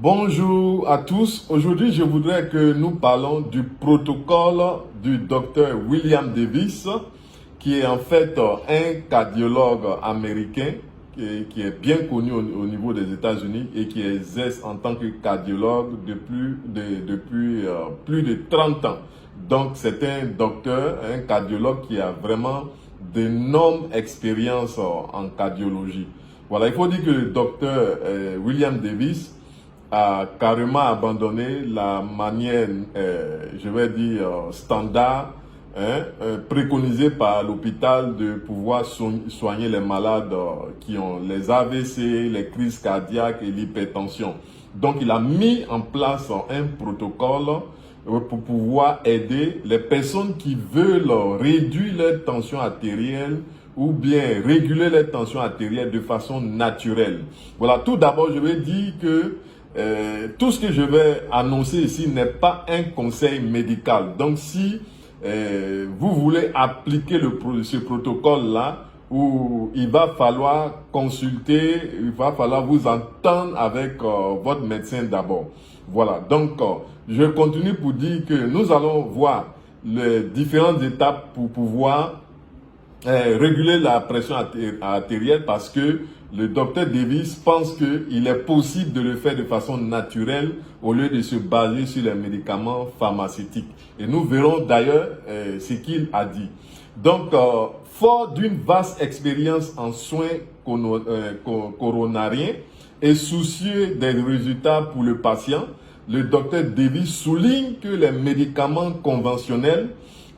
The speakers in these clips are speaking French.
Bonjour à tous. Aujourd'hui, je voudrais que nous parlons du protocole du docteur William Davis, qui est en fait un cardiologue américain qui est bien connu au niveau des États-Unis et qui exerce en tant que cardiologue depuis plus de 30 ans. Donc, c'est un docteur, un cardiologue qui a vraiment d'énormes expériences en cardiologie. Voilà, il faut dire que le docteur William Davis a carrément abandonné la manière, je vais dire, standard, préconisée par l'hôpital de pouvoir soigner les malades qui ont les AVC, les crises cardiaques et l'hypertension. Donc, il a mis en place un protocole pour pouvoir aider les personnes qui veulent réduire leur tension artérielle ou bien réguler leur tension artérielle de façon naturelle. Voilà, tout d'abord, je vais dire que tout ce que je vais annoncer ici n'est pas un conseil médical. Donc, si vous voulez appliquer ce protocole-là, où il va falloir consulter, il va falloir vous entendre avec votre médecin d'abord. Voilà, donc je continue pour dire que nous allons voir les différentes étapes pour pouvoir réguler la pression artérielle, parce que le docteur Davis pense qu'il est possible de le faire de façon naturelle au lieu de se baser sur les médicaments pharmaceutiques. Et nous verrons d'ailleurs ce qu'il a dit. Donc, fort d'une vaste expérience en soins coronariens et soucieux des résultats pour le patient, le docteur Davis souligne que les médicaments conventionnels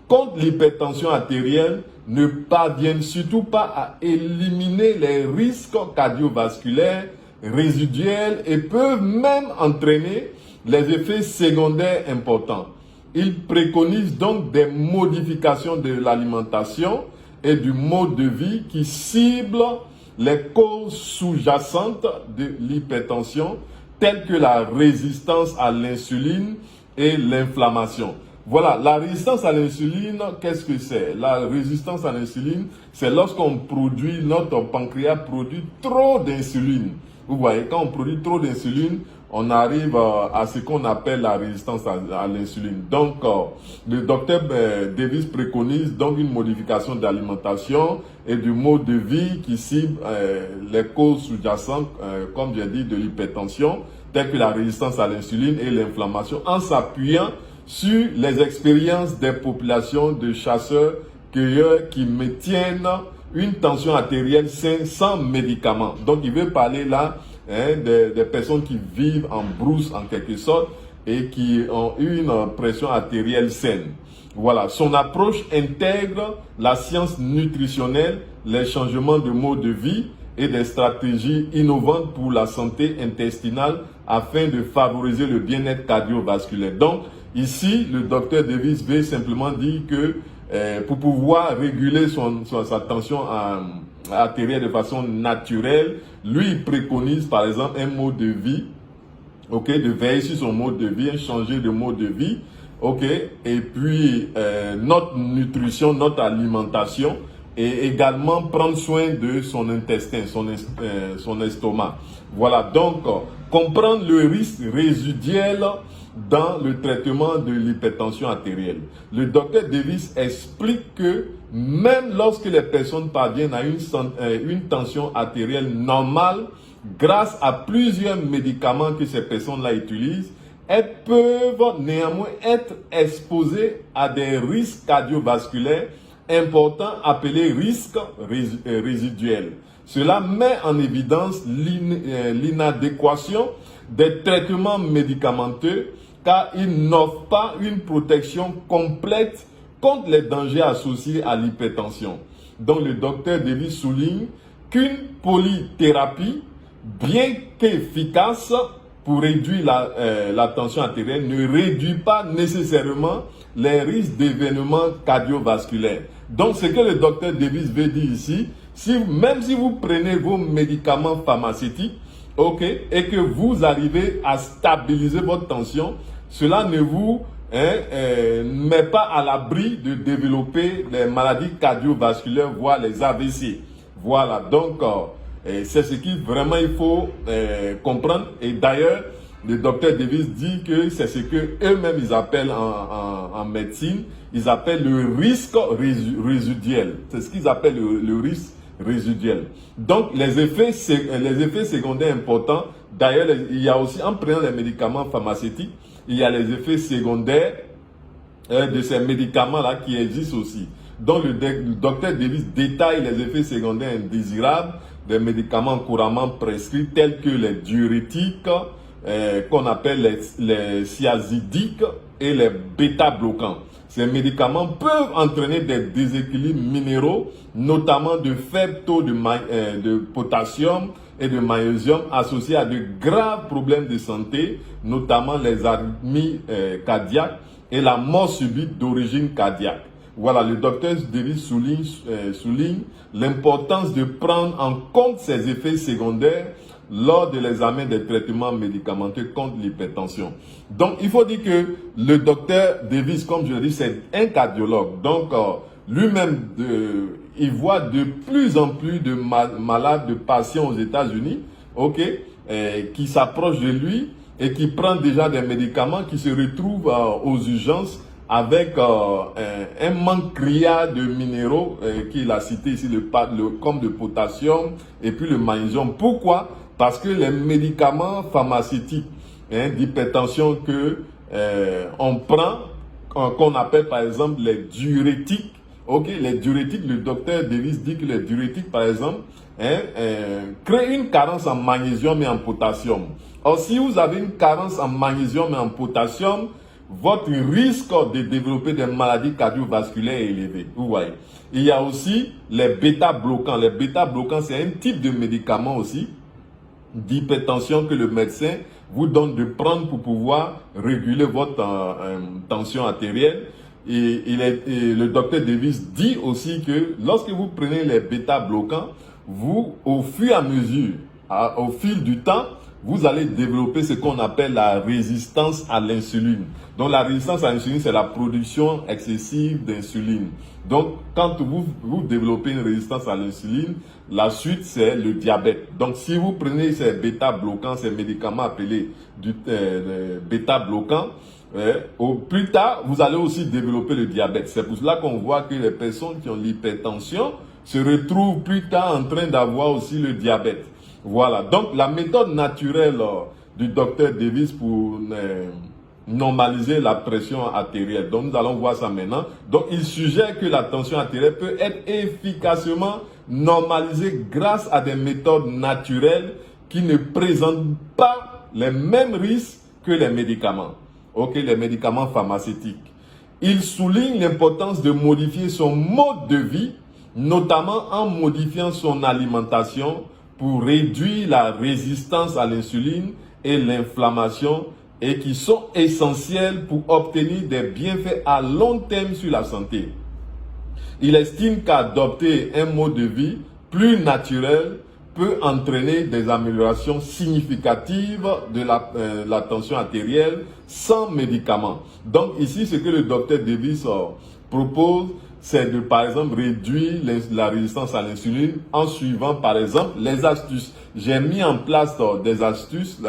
contre l'hypertension artérielle ne parviennent surtout pas à éliminer les risques cardiovasculaires résiduels et peuvent même entraîner les effets secondaires importants. Il préconise donc des modifications de l'alimentation et du mode de vie qui ciblent les causes sous-jacentes de l'hypertension, telles que la résistance à l'insuline et l'inflammation. Voilà, la résistance à l'insuline, qu'est-ce que c'est? La résistance à l'insuline, c'est lorsqu'on produit, notre pancréas produit trop d'insuline. Vous voyez, quand on produit trop d'insuline, on arrive à ce qu'on appelle la résistance à l'insuline. Donc, le docteur Davis préconise donc une modification de l'alimentation et du mode de vie qui cible les causes sous-jacentes, comme j'ai dit, de l'hypertension, telles que la résistance à l'insuline et l'inflammation, en s'appuyant sur les expériences des populations de chasseurs-cueilleurs qui maintiennent une tension artérielle saine sans médicaments. Donc, il veut parler là des personnes qui vivent en brousse en quelque sorte et qui ont une pression artérielle saine. Voilà, son approche intègre la science nutritionnelle, les changements de mode de vie et des stratégies innovantes pour la santé intestinale afin de favoriser le bien-être cardiovasculaire. Donc, ici, le docteur Davis veut simplement dire que pour pouvoir réguler sa tension artérielle de façon naturelle, lui, il préconise par exemple un mode de vie, de veiller sur son mode de vie, changer de mode de vie, et puis notre nutrition, notre alimentation, et également prendre soin de son intestin, son estomac. Voilà, donc comprendre le risque résiduel dans le traitement de l'hypertension artérielle. Le docteur Davis explique que même lorsque les personnes parviennent à une tension artérielle normale, grâce à plusieurs médicaments que ces personnes-là utilisent, elles peuvent néanmoins être exposées à des risques cardiovasculaires importants appelés risques résiduels. Cela met en évidence l'inadéquation des traitements médicamenteux, car ils n'offrent pas une protection complète contre les dangers associés à l'hypertension. Donc le docteur Davis souligne qu'une polythérapie, bien qu'efficace pour réduire la tension artérielle, ne réduit pas nécessairement les risques d'événements cardiovasculaires. Donc ce que le docteur Davis veut dire ici, même si vous prenez vos médicaments pharmaceutiques, et que vous arrivez à stabiliser votre tension, cela ne vous met pas à l'abri de développer les maladies cardiovasculaires, voire les AVC. Voilà, donc c'est ce qu'il vraiment il faut comprendre. Et d'ailleurs, le docteur Davis dit que c'est ce que eux-mêmes ils appellent en médecine, ils appellent le risque résiduel. C'est ce qu'ils appellent le risque résiduel. Donc les effets secondaires importants, d'ailleurs il y a aussi, en prenant les médicaments pharmaceutiques, il y a les effets secondaires de ces médicaments-là qui existent aussi. Donc le docteur Davis détaille les effets secondaires indésirables des médicaments couramment prescrits tels que les diurétiques, qu'on appelle les thiazidiques et les bêta-bloquants. Ces médicaments peuvent entraîner des déséquilibres minéraux, notamment de faibles taux de potassium et de magnésium associés à de graves problèmes de santé, notamment les arythmies cardiaques et la mort subite d'origine cardiaque. Voilà, le docteur Davis souligne l'importance de prendre en compte ces effets secondaires lors de l'examen des traitements médicamenteux contre l'hypertension. Donc, il faut dire que le docteur Davis, comme je l'ai dit, c'est un cardiologue. Donc, lui-même, il voit de plus en plus de malades, de patients aux États-Unis, qui s'approchent de lui et qui prennent déjà des médicaments qui se retrouvent aux urgences avec un manque criard de minéraux qu'il a cité ici, comme le potassium et puis le magnésium. Pourquoi? Parce que les médicaments pharmaceutiques d'hypertension que on prend, qu'on appelle par exemple les diurétiques, les diurétiques, le docteur Davis dit que les diurétiques par exemple créent une carence en magnésium et en potassium. Or, si vous avez une carence en magnésium et en potassium, votre risque de développer des maladies cardiovasculaires est élevé. Vous voyez. Il y a aussi les bêta-bloquants. Les bêta-bloquants, c'est un type de médicament aussi d'hypertension que le médecin vous donne de prendre pour pouvoir réguler votre tension artérielle. Et le docteur Davis dit aussi que lorsque vous prenez les bêta-bloquants, vous, au fur et à mesure, au fil du temps, vous allez développer ce qu'on appelle la résistance à l'insuline. Donc la résistance à l'insuline, c'est la production excessive d'insuline. Donc quand vous développez une résistance à l'insuline, la suite c'est le diabète. Donc si vous prenez ces bêta-bloquants, ces médicaments appelés bêta-bloquants, au plus tard, vous allez aussi développer le diabète. C'est pour cela qu'on voit que les personnes qui ont l'hypertension se retrouvent plus tard en train d'avoir aussi le diabète. Voilà, donc la méthode naturelle du docteur Davis pour normaliser la pression artérielle. Donc nous allons voir ça maintenant. Donc il suggère que la tension artérielle peut être efficacement normalisée grâce à des méthodes naturelles qui ne présentent pas les mêmes risques que les médicaments. Les médicaments pharmaceutiques. Il souligne l'importance de modifier son mode de vie, notamment en modifiant son alimentation, pour réduire la résistance à l'insuline et l'inflammation et qui sont essentiels pour obtenir des bienfaits à long terme sur la santé. Il estime qu'adopter un mode de vie plus naturel peut entraîner des améliorations significatives de la tension artérielle sans médicaments. Donc ici, ce que le docteur Davis propose, c'est de, par exemple, réduire la résistance à l'insuline en suivant, par exemple, les astuces. J'ai mis en place des astuces,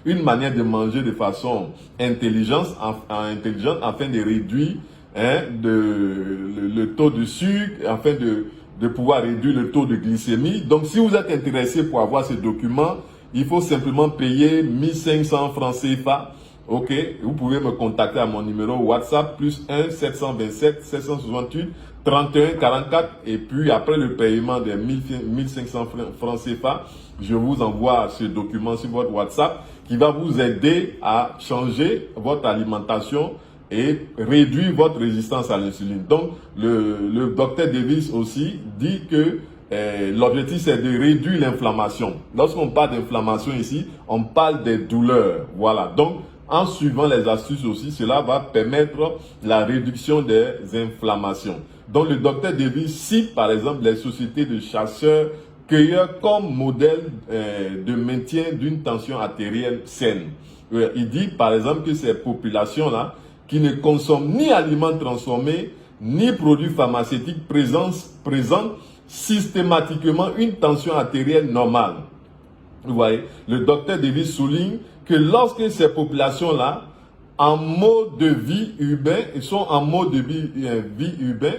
une manière de manger de façon intelligente afin de réduire le taux de sucre, afin de pouvoir réduire le taux de glycémie. Donc, si vous êtes intéressé pour avoir ce document, il faut simplement payer 1500 francs CFA. Vous pouvez me contacter à mon numéro WhatsApp +1 727 768 31 44 et puis après le paiement des 1500 francs CFA, je vous envoie ce document sur votre WhatsApp qui va vous aider à changer votre alimentation et réduire votre résistance à l'insuline. Donc, le docteur Davis aussi dit que l'objectif c'est de réduire l'inflammation. Lorsqu'on parle d'inflammation ici, on parle des douleurs. Voilà. Donc, en suivant les astuces aussi, cela va permettre la réduction des inflammations. Donc, le docteur Davis cite par exemple les sociétés de chasseurs-cueilleurs comme modèle de maintien d'une tension artérielle saine. Il dit par exemple que ces populations-là qui ne consomment ni aliments transformés, ni produits pharmaceutiques présentent systématiquement une tension artérielle normale. Vous voyez, le docteur Davis souligne que lorsque ces populations-là, en mode de vie urbain, ils sont en mode de vie urbain,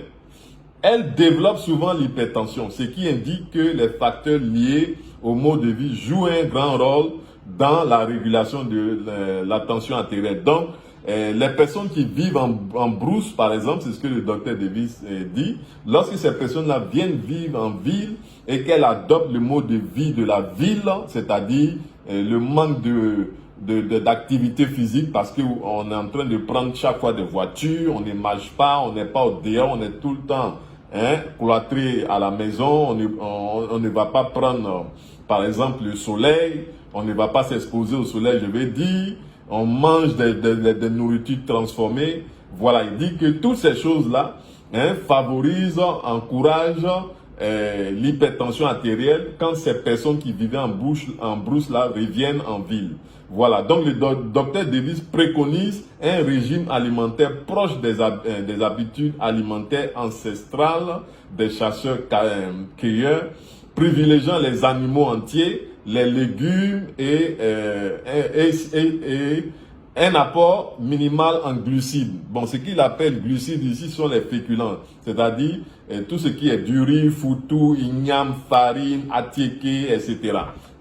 elles développent souvent l'hypertension, ce qui indique que les facteurs liés au mode de vie jouent un grand rôle dans la régulation de la tension artérielle. Donc, les personnes qui vivent en brousse, par exemple, c'est ce que le docteur Davis dit, lorsque ces personnes-là viennent vivre en ville et qu'elles adoptent le mode de vie de la ville, c'est-à-dire le manque d'activité physique parce qu'on est en train de prendre chaque fois des voitures, on ne marche pas, on n'est pas au dehors, on est tout le temps cloîtré à la maison, on ne va pas prendre, par exemple, le soleil, on ne va pas s'exposer au soleil, je vais dire, on mange des nourritures transformées. Voilà, il dit que toutes ces choses-là favorisent, encouragent l'hypertension artérielle quand ces personnes qui vivaient en brousse là reviennent en ville. Voilà, donc le docteur Davis préconise un régime alimentaire proche des habitudes alimentaires ancestrales des chasseurs-cueilleurs, privilégiant les animaux entiers, les légumes et un apport minimal en glucides. Bon, ce qu'il appelle glucides ici sont les féculents, c'est-à-dire tout ce qui est du riz, foutou, igname, farine, atiéké, etc.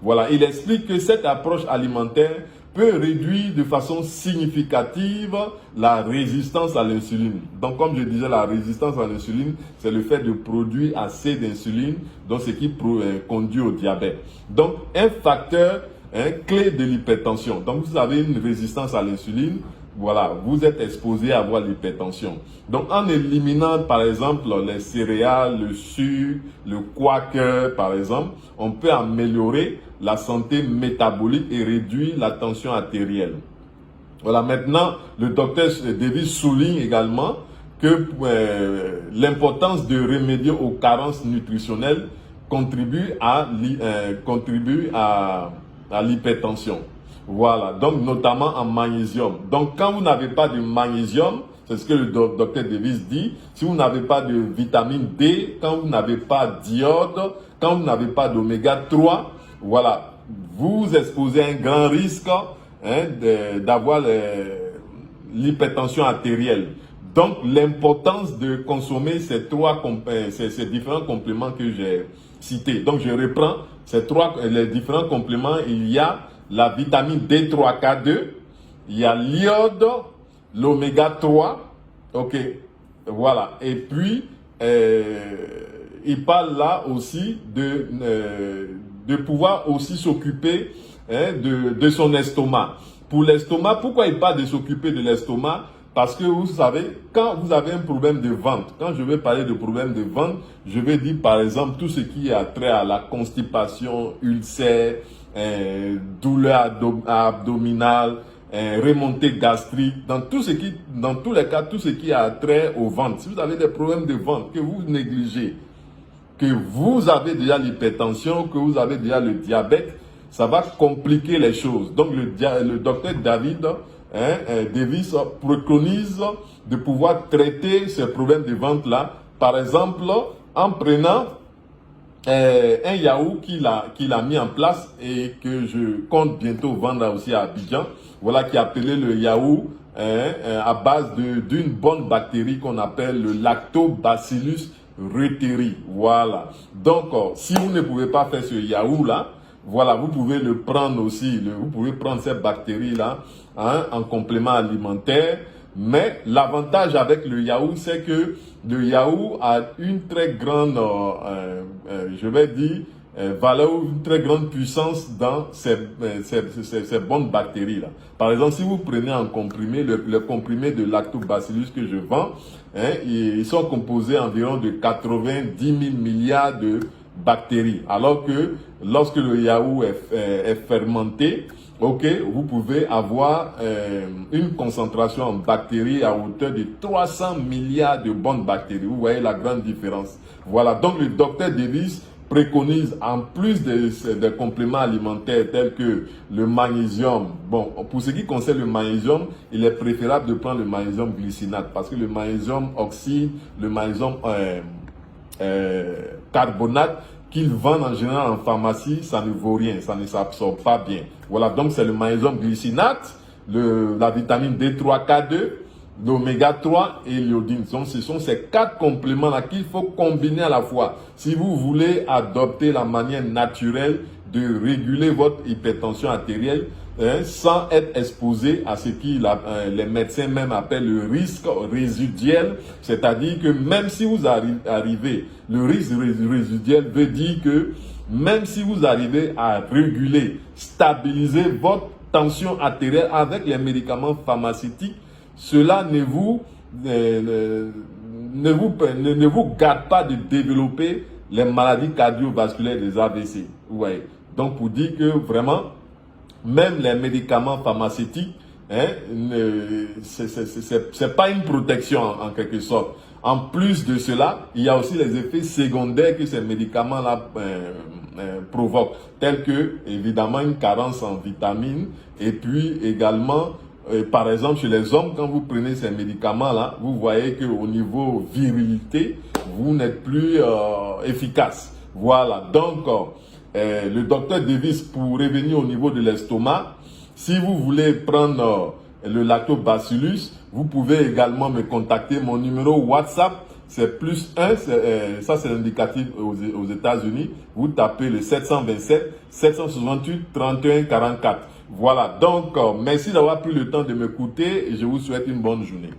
Voilà, il explique que cette approche alimentaire peut réduire de façon significative la résistance à l'insuline. Donc, comme je disais, la résistance à l'insuline, c'est le fait de produire assez d'insuline, donc ce qui conduit au diabète. Donc, un facteur clé de l'hypertension. Donc, vous avez une résistance à l'insuline, voilà, vous êtes exposé à avoir l'hypertension. Donc, en éliminant, par exemple, les céréales, le sucre, le quaker, par exemple, on peut améliorer la santé métabolique et réduire la tension artérielle. Voilà, maintenant, le docteur Davis souligne également que l'importance de remédier aux carences nutritionnelles contribue à l'hypertension. Voilà, donc notamment en magnésium. Donc quand vous n'avez pas de magnésium, c'est ce que le docteur Davis dit, si vous n'avez pas de vitamine D, quand vous n'avez pas d'iode, quand vous n'avez pas d'oméga 3, voilà, vous exposez un grand risque d'avoir l'hypertension artérielle. Donc l'importance de consommer ces différents compléments que j'ai cités. Donc je reprends les différents compléments. Il y a la vitamine D3K2, il y a l'iode, l'oméga 3, ok, voilà. Et puis, il parle là aussi de pouvoir aussi s'occuper de son estomac. Pour l'estomac, pourquoi il parle de s'occuper de l'estomac? Parce que vous savez, quand vous avez un problème de ventre, quand je vais parler de problème de ventre, je vais dire par exemple tout ce qui a trait à la constipation, ulcère, douleur abdominale, remontée gastrique, dans tous les cas, tout ce qui a trait au ventre. Si vous avez des problèmes de ventre que vous négligez, que vous avez déjà l'hypertension, que vous avez déjà le diabète, ça va compliquer les choses. Donc le docteur Davis préconise de pouvoir traiter ces problèmes de ventre-là, par exemple, en prenant un yaourt qu'il a mis en place et que je compte bientôt vendre aussi à Abidjan. Voilà, qui est appelé le yaourt à base d'une bonne bactérie qu'on appelle le Lactobacillus reuteri. Voilà. Donc, si vous ne pouvez pas faire ce yaourt-là, voilà, vous pouvez le prendre aussi, vous pouvez prendre cette bactérie-là en complément alimentaire. Mais l'avantage avec le yaourt, c'est que le yaourt a une très grande, je vais dire, valeur, une très grande puissance dans ces bonnes bactéries-là. Par exemple, si vous prenez un comprimé, le comprimé de lactobacillus que je vends, ils sont composés environ de 90 000 milliards de bactéries. Alors que lorsque le yaourt est fermenté, ok, vous pouvez avoir une concentration en bactéries à hauteur de 300 milliards de bonnes bactéries. Vous voyez la grande différence. Voilà, donc le docteur Davis préconise, en plus des compléments alimentaires tels que le magnésium. Bon, pour ce qui concerne le magnésium, il est préférable de prendre le magnésium glycinate parce que le magnésium oxyde, le magnésium carbonate qu'ils vendent en général en pharmacie, ça ne vaut rien, ça ne s'absorbe pas bien. Voilà, donc c'est le magnésium glycinate, la vitamine D3, K2, l'oméga 3 et l'iodine. Donc ce sont ces 4 compléments-là qu'il faut combiner à la fois. Si vous voulez adopter la manière naturelle de réguler votre hypertension artérielle, sans être exposé à ce que les médecins même appellent le risque résiduel, c'est-à-dire que même si vous arrivez, le risque résiduel veut dire que même si vous arrivez à réguler, stabiliser votre tension artérielle avec les médicaments pharmaceutiques, cela ne vous garde pas de développer les maladies cardiovasculaires des AVC. Ouais. Donc pour dire que vraiment, même les médicaments pharmaceutiques, c'est pas une protection en quelque sorte. En plus de cela, il y a aussi les effets secondaires que ces médicaments-là provoquent, tels que évidemment une carence en vitamines et puis également par exemple, chez les hommes, quand vous prenez ces médicaments-là, vous voyez qu'au niveau virilité, vous n'êtes plus efficace. Voilà. Donc, le docteur Davis, pour revenir au niveau de l'estomac, si vous voulez prendre le lactobacillus, vous pouvez également me contacter. Mon numéro WhatsApp, c'est +1, ça c'est l'indicatif aux États-Unis. Vous tapez le 727 768 31 44. Voilà, donc merci d'avoir pris le temps de m'écouter et je vous souhaite une bonne journée.